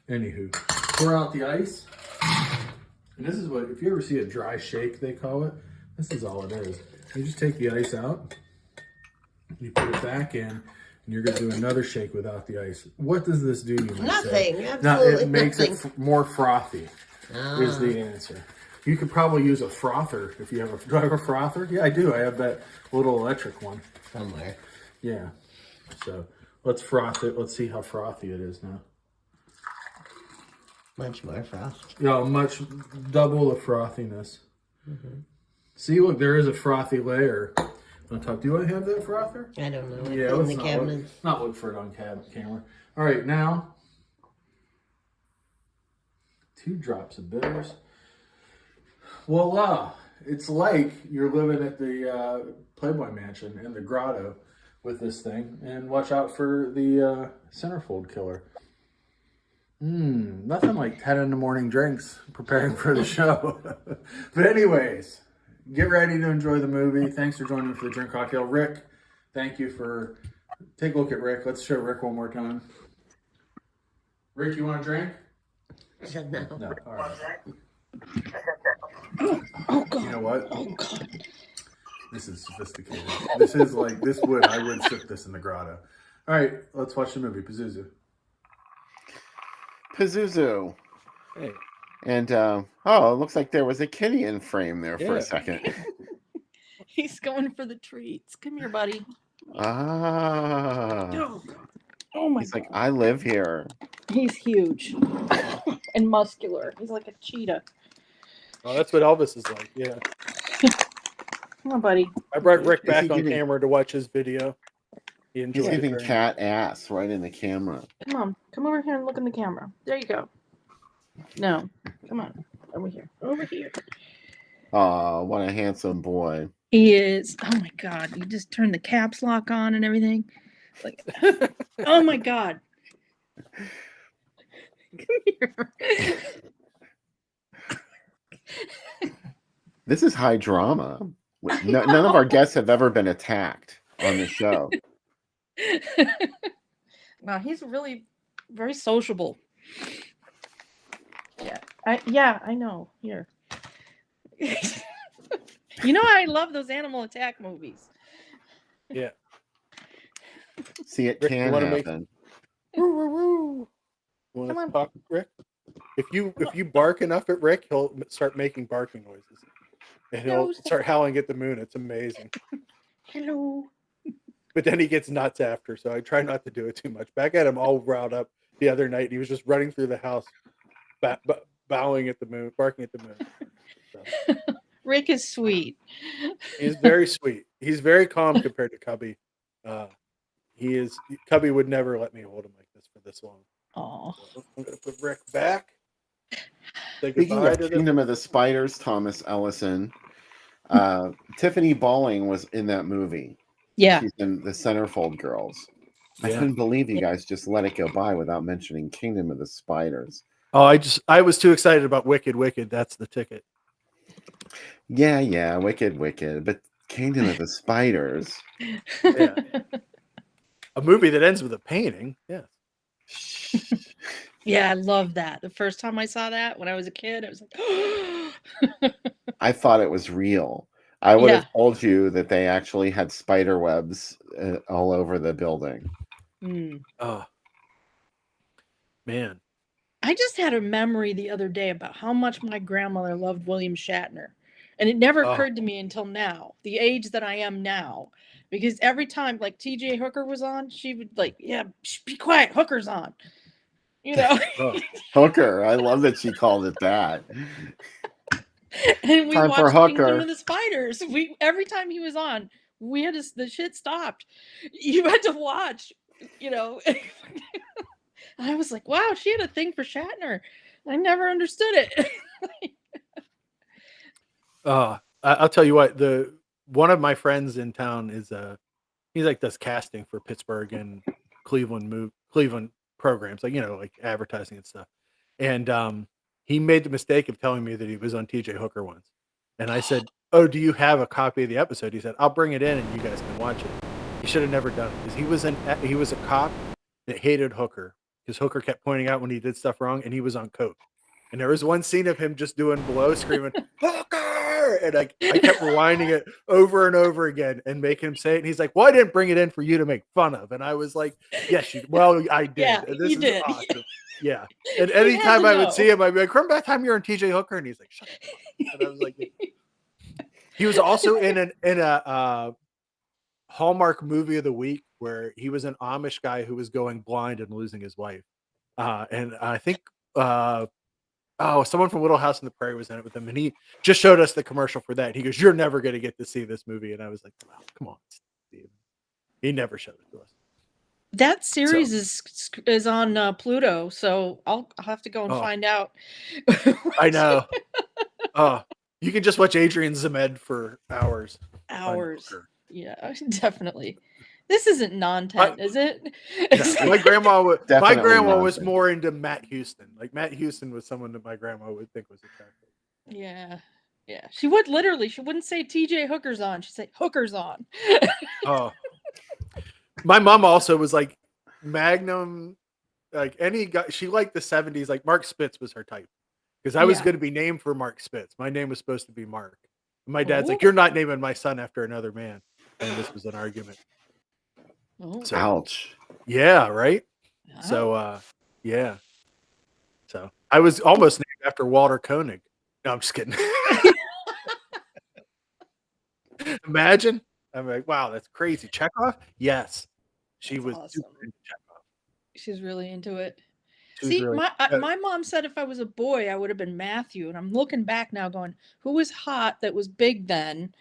Anywho. Pour out the ice, and this is what, if you ever see a dry shake, they call it, this is all it is. You just take the ice out, you put it back in, and you're going to do another shake without the ice. What does this do, you might say? Nothing, absolutely It makes nothing. it more frothy, is the answer. You could probably use a frother if you have do I have a frother? Yeah, I do. I have that little electric one. Somewhere. Yeah. So let's froth it. Let's see how frothy it is now. Much more frost. Yeah, much double the frothiness. See, look, there is a frothy layer on top. Do I have that frother? I don't know. Yeah, It's in let's the not cabinets. not look for it on camera. All right, now 2 drops of bitters. Voila! It's like you're living at the Playboy Mansion in the grotto with this thing. And watch out for the centerfold killer. Nothing like 10 in the morning drinks preparing for the show. But anyways, get ready to enjoy the movie. Thanks for joining me for the drink cocktail. Rick, thank you for... Take a look at Rick. Let's show Rick one more time. Rick, you want a drink? No. No. All right. Oh God. You know what? Oh God. This is sophisticated. This is like, I would sip this in the grotto. All right, let's watch the movie, Pazuzu. Pazuzu. Hey. And, it looks like there was a kitty in frame there for Yeah. a second. He's going for the treats. Come here, buddy. Ah. Oh, oh my He's God. like, I live here. He's huge and muscular. He's like a cheetah. Oh, that's what Elvis is like. Yeah. Come on, buddy. I brought Rick Is back he on giving- camera to watch his video. He enjoyed He's it giving very cat ass right in the camera. Come on. Come over here and look in the camera. There you go. No. Come on. Over here. Over here. Oh, what a handsome boy. He is. Oh my God. You just turned the caps lock on and everything. Like, oh my God. Come here. This is high drama. None of our guests have ever been attacked on the show. Wow, he's really very sociable. Yeah, I know. Here. You know I love those animal attack movies. Yeah. See, it Rick, you can wanna make- happen. Woo, woo, woo. You want Come to on. talk, Rick? If you bark enough at Rick, he'll start making barking noises, and he'll No. start howling at the moon. It's amazing. Hello. But then he gets nuts after, so I try not to do it too much. Back at him all riled up the other night. He was just running through the house, bowing at the moon, barking at the moon. So, Rick is sweet. he's very sweet. He's very calm compared to Cubby. Cubby would never let me hold him like this for this long. Oh. I'm gonna put Rick back. Say Speaking goodbye of to the Kingdom of the Spiders, Thomas Ellison, Tiffany Balling was in that movie. Yeah. She's in the Centerfold Girls. I Yeah. couldn't believe you guys just let it go by without mentioning Kingdom of the Spiders. Oh, I was too excited about Wicked. Wicked. That's the ticket. Yeah, Wicked, but Kingdom of the Spiders. Yeah. A movie that ends with a painting. Yes. Yeah, I love that. The first time I saw that when I was a kid, I was like, I thought it was real. I would have yeah. told you that they actually had spider webs all over the building. Mm. Oh, man. I just had a memory the other day about how much my grandmother loved William Shatner. And it never Oh. occurred to me until now, the age that I am now. Because every time like TJ Hooker was on, she would like, yeah, be quiet, Hooker's on. You know? Oh. Hooker. I love that she called it that. And we Time for watched Kingdom Hooker. of the Spiders. We every time he was on, we had to, the shit stopped. You had to watch, you know. I was like, wow, she had a thing for Shatner. I never understood it. I'll tell you what, one of my friends in town is he's like does casting for Pittsburgh and Cleveland programs, like, you know, like advertising and stuff. And he made the mistake of telling me that he was on TJ Hooker once. And I said, "Oh, do you have a copy of the episode?" He said, "I'll bring it in and you guys can watch it." He should have never done it because he was a cop that hated Hooker because Hooker kept pointing out when he did stuff wrong, and he was on coke. And there was one scene of him just doing blow, screaming, "Hooker!" And I kept rewinding it over and over again and making him say it. And he's like, "Well, I didn't bring it in for you to make fun of." And I was like, "Yes, I did. Yeah, And this you is did. awesome." Yeah. And You had anytime to I would know. see him, I'd be like, "Remember that time you were on TJ Hooker?" And he's like, "Shut up." And I was like, he was also in a Hallmark movie of the week where he was an Amish guy who was going blind and losing his wife. And I think someone from Little House on the Prairie was in it with him, and he just showed us the commercial for that. He goes, "You're never going to get to see this movie," and I was like, "Wow, come on, Steve." He never showed it to us. That series is on Pluto, so I'll have to go and Oh. find out. I know. You can just watch Adrian Zemed for hours. Hours. Yeah, definitely. This isn't non-10, is it? No, my grandma Definitely was not. more into Matt Houston. Like Matt Houston was someone that my grandma would think was attractive. Yeah. Yeah. She wouldn't say TJ Hooker's on. She'd say Hooker's on. Oh. My mom also was like Magnum, like any guy. She liked the 70s. Like Mark Spitz was her type because I was Yeah. going to be named for Mark Spitz. My name was supposed to be Mark. And my dad's like, Oh. "You're not naming my son after another man." And this was an argument. Oh. So, Ouch. yeah, right. Wow. So, yeah. So I was almost named after Walter Koenig. No, I'm just kidding. Imagine. I'm like, wow, that's crazy. Chekhov? Yes. She That's was awesome. super into Chekhov. She's really into it. She was See, really my mom said if I was a boy, I would have been Matthew. And I'm looking back now going, who was hot that was big then?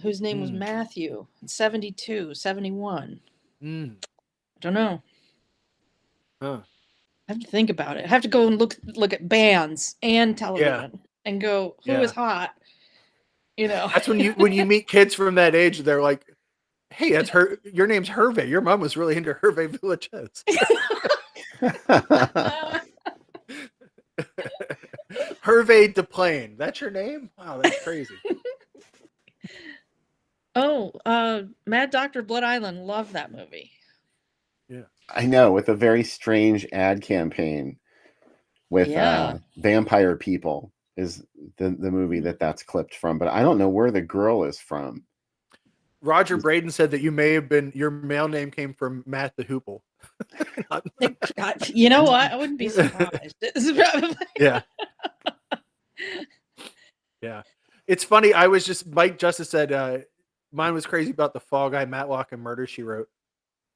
Whose name was Matthew. 72, 71. I don't know. Huh. I have to think about it. I have to go and look at bands and television and go, who is hot? You know. That's when you meet kids from that age, they're like, "Hey, that's her. Your name's Hervé. Your mom was really into Hervé Villachez." Hervé Deplaine. That's your name? Wow, that's crazy. Oh, Mad Dr. Blood Island. Love that movie. Yeah. I know, with a very strange ad campaign with vampire people is the movie that's clipped from, but I don't know where the girl is from. Roger Braden said that your male name came from Matt the Hoople. You know what? I wouldn't be surprised. Yeah. Yeah. It's funny. Mike Justice said mine was crazy about the Fall Guy, Matlock, and Murder, She Wrote.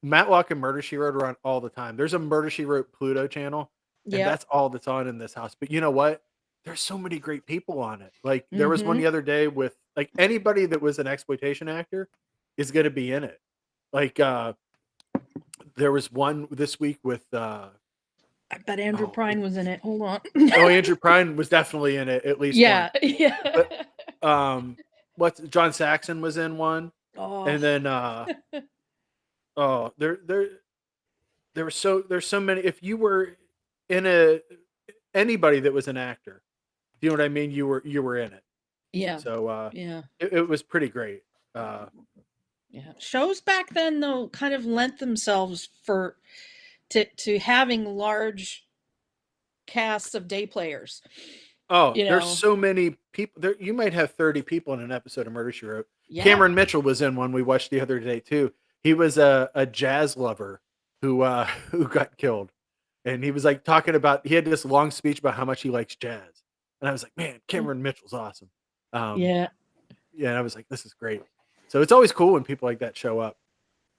Matlock and Murder, She Wrote are on all the time. There's a Murder, She Wrote Pluto channel, and that's all that's on in this house. But you know what? There's so many great people on it. Like there was one the other day with like anybody that was an exploitation actor is going to be in it. Like there was one this week with I bet Andrew Prine was in it. Hold on. Andrew Prine was definitely in it at least yeah, once. yeah. But John Saxon was in one. Oh. And then there's so many. If you were in anybody that was an actor. You know what I mean? You were in it. Yeah. So Yeah. it was pretty great. Yeah. Shows back then though kind of lent themselves to having large casts of day players. Oh, You there's know. so many people there. You might have 30 people in an episode of Murder, She Wrote. Yeah. Cameron Mitchell was in one we watched the other day too. He was a jazz lover who who got killed. And he was like talking about, he had this long speech about how much he likes jazz. And I was like, man, Cameron Mitchell's awesome. Yeah. Yeah, and I was like, this is great. So it's always cool when people like that show up.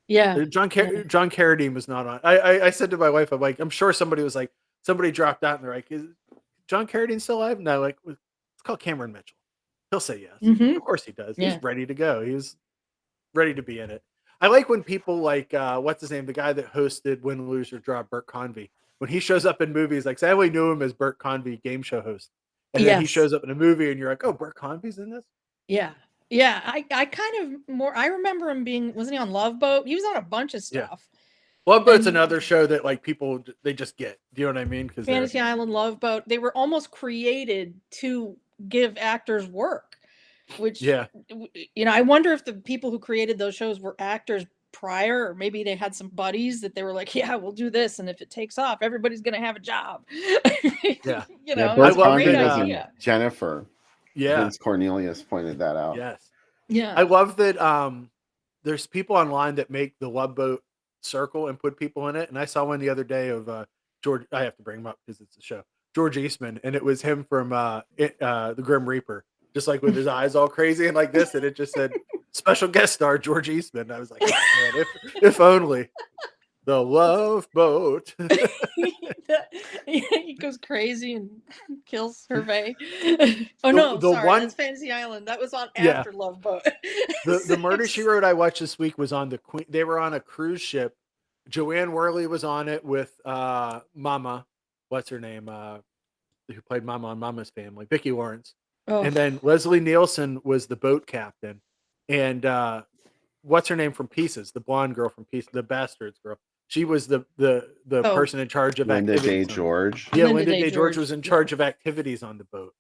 Yeah. John Carradine was not on. I said to my wife, I'm like, I'm sure somebody was like, somebody dropped out and they're like, is John Carradine still alive? No, like, it's called Cameron Mitchell. He'll say yes. Mhm. Of course he does. Yeah. He's ready to go. He's ready to be in it. I like when people like, what's his name? The guy that hosted Win, Lose, or Draw, Burt Convy. When he shows up in movies, like, I only knew him as Burt Convy, game show host. And then he Yes. shows up in a movie and you're like, oh, Burt Convy's in this? Yeah. Yeah. I kind of I remember him being, wasn't he on Love Boat? He was on a bunch of Yeah. stuff. Love Boat's And- another show that like people, they just get. Do you know what I mean? Because Fantasy Island, Love Boat, they were almost created to give actors work, which, yeah, you know, I wonder if the people who created those shows were actors prior, or maybe they had some buddies that they were like, yeah, we'll do this, and if it takes off, everybody's going to have a job. Yeah. You know, Bert it's a love great Convy was in idea. Jennifer. yeah, Vince Cornelius pointed that out. yes. Yeah. I love that there's people online that make the Love Boat circle and put people in it. And I saw one the other day of George, I have to bring him up because it's a show, George Eastman, and it was him from the Grim Reaper, just like with his eyes all crazy and like this, and it just said special guest star George Eastman. I was like, oh, man, if only. The Love Boat. He goes crazy and kills Hervé. Oh no, the sorry, one- that's Fantasy Island. That was on Yeah. after Love Boat. The Murder, She Wrote I watched this week was on the Queen. They were on a cruise ship. Joanne Worley was on it with Mama. What's her name? Who played Mama on Mama's Family? Vicki Lawrence. Oh, And then Leslie Nielsen was the boat captain. And what's her name from Pieces? The blonde girl from Pieces, the Bastards girl. She was the person in charge of Linda Day activities. George. Yeah, Linda Linda Day Day George George. was in charge of activities on the boat.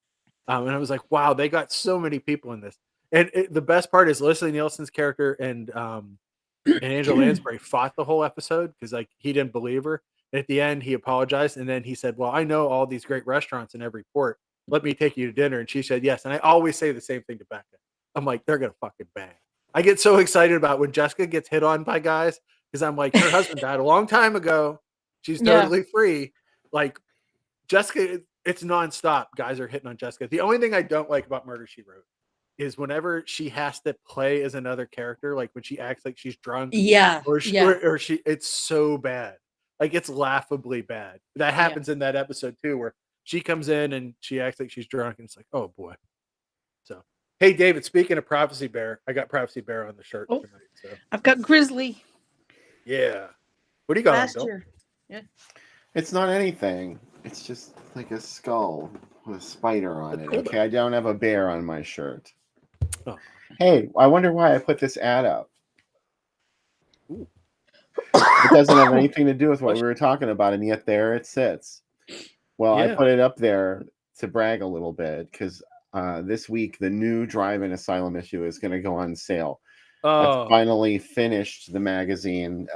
And I was like, wow, they got so many people in this. And the best part is Leslie Nielsen's character and Angela Lansbury fought the whole episode because like he didn't believe her. And at the end, he apologized, and then he said, well, I know all these great restaurants in every port. Let me take you to dinner. And she said yes. And I always say the same thing to Becca. I'm like, they're gonna fucking bang. I get so excited about when Jessica gets hit on by guys because I'm like, her husband died a long time ago. She's Yeah. totally free. Like Jessica, it's nonstop. Guys are hitting on Jessica. The only thing I don't like about Murder, She Wrote is whenever she has to play as another character, like when she acts like she's drunk, yeah, or she, yeah. or she, it's so bad. Like it's laughably bad. That happens in that episode too, where she comes in and she acts like she's drunk, and it's like, oh boy. So, hey, David, speaking of Prophecy Bear, I got Prophecy Bear on the shirt Oh. tonight. So, I've got Grizzly yeah. What do you got on, last Bill? year. Yeah. It's not anything. It's just like a skull with a spider on That's it. cool, Okay, I don't have a bear on my shirt. Oh. Hey, I wonder why I put this ad up. Ooh. It doesn't have anything to do with what we were talking about, and yet there it sits. Well, I Yeah. put it up there to brag a little bit because this week the new Drive-In Asylum issue is going to go on sale. Oh, I've finally finished the magazine,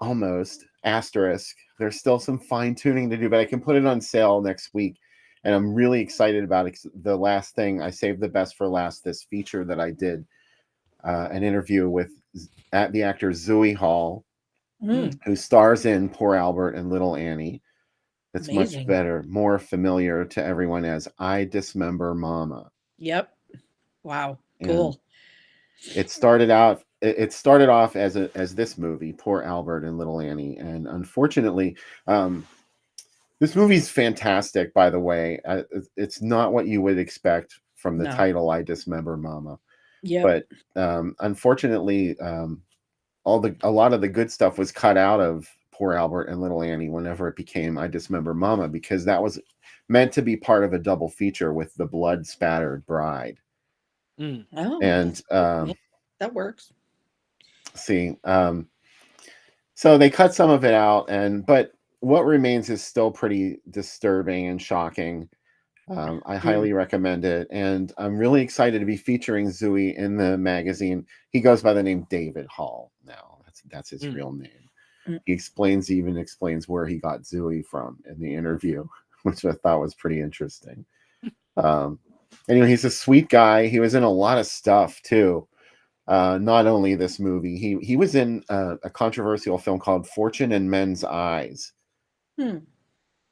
almost, asterisk. There's still some fine tuning to do, but I can put it on sale next week. And I'm really excited about it. The last thing, I saved the best for last, this feature that I did, an interview with the actor Zooey Hall, who stars in Poor Albert and Little Annie. That's Amazing. much better, more familiar to everyone as I Dismember Mama. Yep. Wow. And Cool. It started off as this movie, Poor Albert and Little Annie, and unfortunately, this movie's fantastic. By the way, it's not what you would expect from the No. title, I Dismember Mama. Yeah. But unfortunately, a lot of the good stuff was cut out of Poor Albert and Little Annie whenever it became I Dismember Mama, because that was meant to be part of a double feature with The Blood Spattered Bride. Oh, And that works. so they cut some of it out, but What Remains is still pretty disturbing and shocking. I highly recommend it, and I'm really excited to be featuring Zooey in the magazine. He goes by the name David Hall now. That's his real name. He even explains where he got Zooey from in the interview, which I thought was pretty interesting. Anyway, he's a sweet guy. He was in a lot of stuff too. Not only this movie, he was in a controversial film called Fortune in Men's Eyes.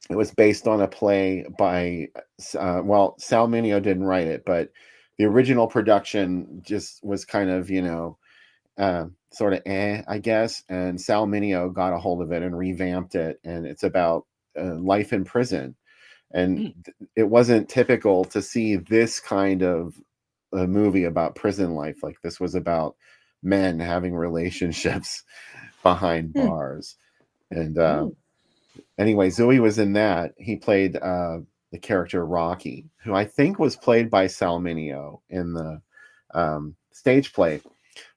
It was based on a play by, Sal Mineo didn't write it, but the original production just was kind of, sort of I guess. And Sal Mineo got a hold of it and revamped it. And it's about life in prison. And it wasn't typical to see this kind of a movie about prison life. Like, this was about men having relationships behind bars. And anyway, Zooey was in that. He played the character Rocky, who I think was played by Sal Mineo in the stage play.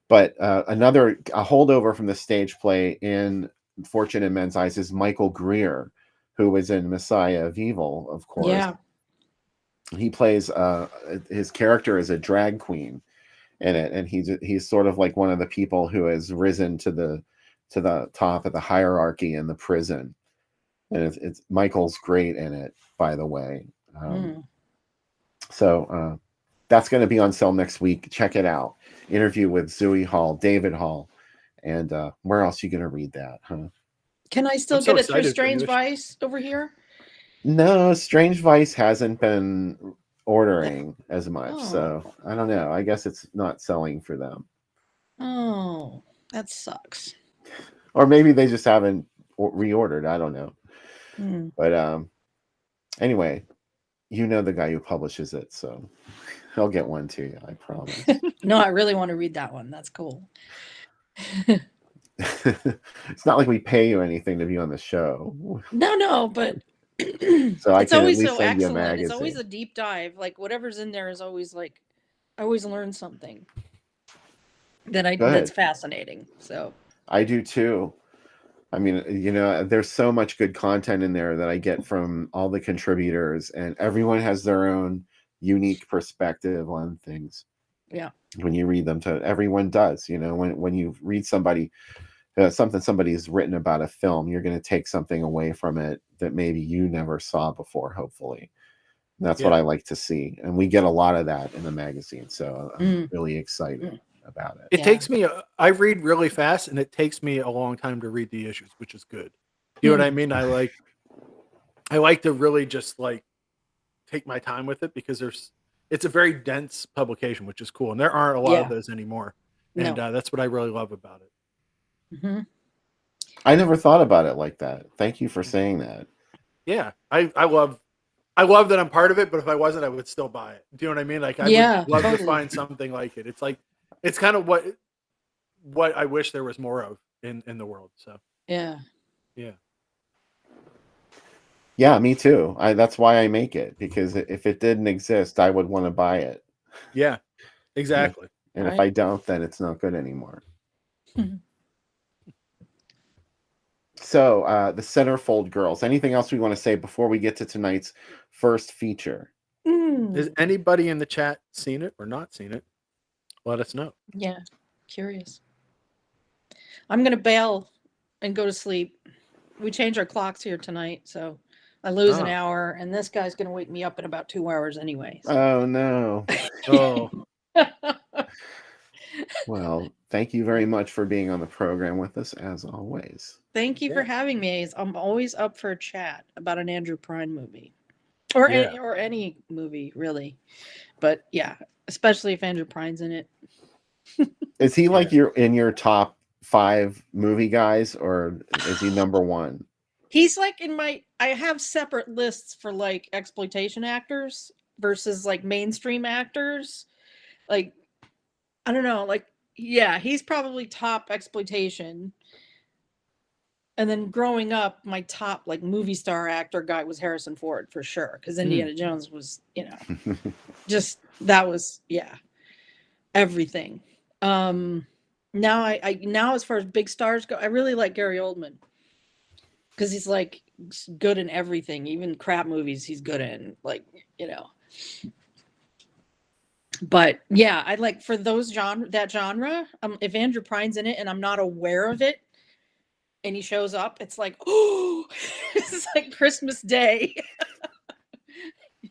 But a holdover from the stage play in Fortune in Men's Eyes is Michael Greer, who was in Messiah of Evil, of course. Yeah. He plays his character is a drag queen in it, and he's sort of like one of the people who has risen to the top of the hierarchy in the prison. And it's Michael's great in it, by the way. So that's going to be on sale next week. Check it out. Interview with Zooey Hall, David Hall, and where else are you going to read that, huh? Can I still get it through Strange Vice over here? No, Strange Vice hasn't been ordering as much, so I don't know. I guess it's not selling for them. Oh, that sucks. Or maybe they just haven't reordered. I don't know. But anyway, you know the guy who publishes it, so he'll get one to you, I promise. No, I really want to read that one. That's cool. It's not like we pay you anything to be on the show. No, but so I it's can always at least so send you a excellent. magazine. It's always a deep dive. Like, whatever's in there is always like, I always learn something that's fascinating. So I do too. I mean, there's so much good content in there that I get from all the contributors, and everyone has their own unique perspective on things. Yeah. When you read them, everyone does. When you read somebody's written about a film, you're going to take something away from it that maybe you never saw before, hopefully. And that's what I like to see. And we get a lot of that in the magazine. So I'm really excited about it. It takes me, I read really fast, and it takes me a long time to read the issues, which is good. You know what I mean? I like to really just like take my time with it, because it's a very dense publication, which is cool. And there aren't a lot of those anymore. And that's what I really love about it. I never thought about it like that. Thank you for saying that. Yeah. I love that I'm part of it, but if I wasn't, I would still buy it. Do you know what I mean? Like, I would love to find something like it. It's like, it's kind of what I wish there was more of in the world. So yeah. Yeah, me too. That's why I make it, because if it didn't exist, I would want to buy it. Yeah, exactly. And if I don't, then it's not good anymore. So the Centerfold Girls. Anything else we want to say before we get to tonight's first feature? Has anybody in the chat seen it or not seen it? Let us know. Yeah, curious. I'm gonna bail and go to sleep. We change our clocks here tonight, so I lose an hour, and this guy's gonna wake me up in about 2 hours anyway. So. Oh no! Well, thank you very much for being on the program with us, as always. Thank you for having me. I'm always up for a chat about an Andrew Prine movie, or any movie really, but yeah, especially if Andrew Prine's in it. Is he like in your top 5 movie guys, or is he number 1? He's like I have separate lists for like exploitation actors versus like mainstream actors. Like, I don't know, like, yeah, he's probably top exploitation. And then growing up, my top like movie star actor guy was Harrison Ford for sure. Because Indiana Jones was, just, that was, everything. Now now as far as big stars go, I really like Gary Oldman. because he's like good in everything, even crap movies he's good in, like, you know. But yeah, I like for those genre, if Andrew Prine's in it and I'm not aware of it and he shows up, it's like, oh, it's like Christmas Day.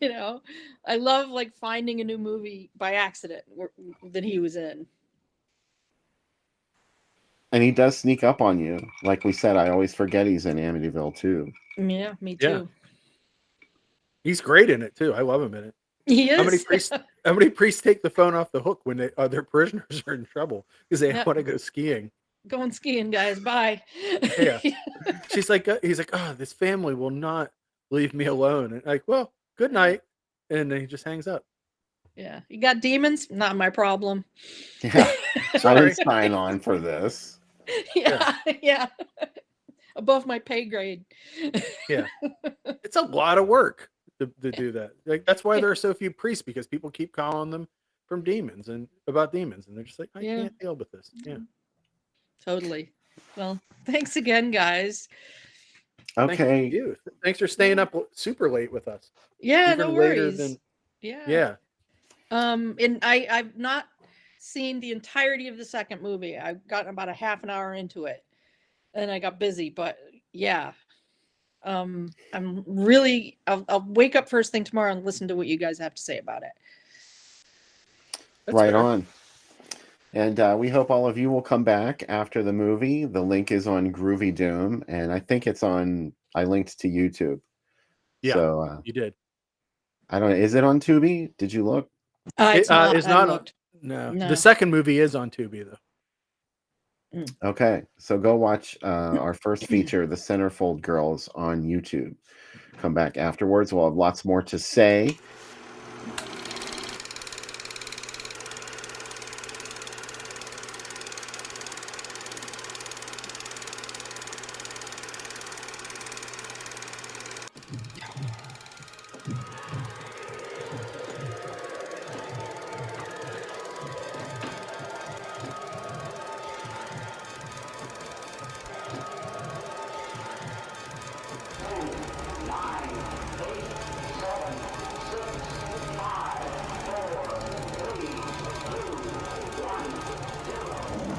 You know, I love like finding a new movie by accident that he was in. And he does sneak up on you. Like we said, I always forget he's in Amityville too. Yeah, me too. Yeah. He's great in it too. I love him in it. He is. How many priests take the phone off the hook when their parishioners are in trouble because they Yeah. want to go skiing? Going skiing, guys. Bye. Yeah. He's like, oh, this family will not leave me alone. And like, well, good night. And then he just hangs up. Yeah. You got demons? Not my problem. Yeah. I Sorry. didn't sign on for this. Yeah. Yeah. Above my pay grade. Yeah. It's a lot of work to do that. Like, that's why there are so few priests, because people keep calling them from demons and about demons. And they're just like, I can't deal with this. Yeah. Totally. Well, thanks again, guys. Okay. Thank you. Thanks for staying up super late with us. Yeah, Even no later worries. than- Yeah. And I've not seen the entirety of the second movie. I've gotten about a half an hour into it and I got busy, but yeah. I'm really, I'll wake up first thing tomorrow and listen to what you guys have to say about it. That's Right fair. on. And we hope all of you will come back after the movie. The link is on Groovy Doom, and I think I linked to YouTube. Yeah, So you did. I don't know. Is it on Tubi? Did you look? It's not. It's I not looked. No. No. The second movie is on Tubi though. Okay. So go watch our first feature, The Centerfold Girls, on YouTube. Come back afterwards. We'll have lots more to say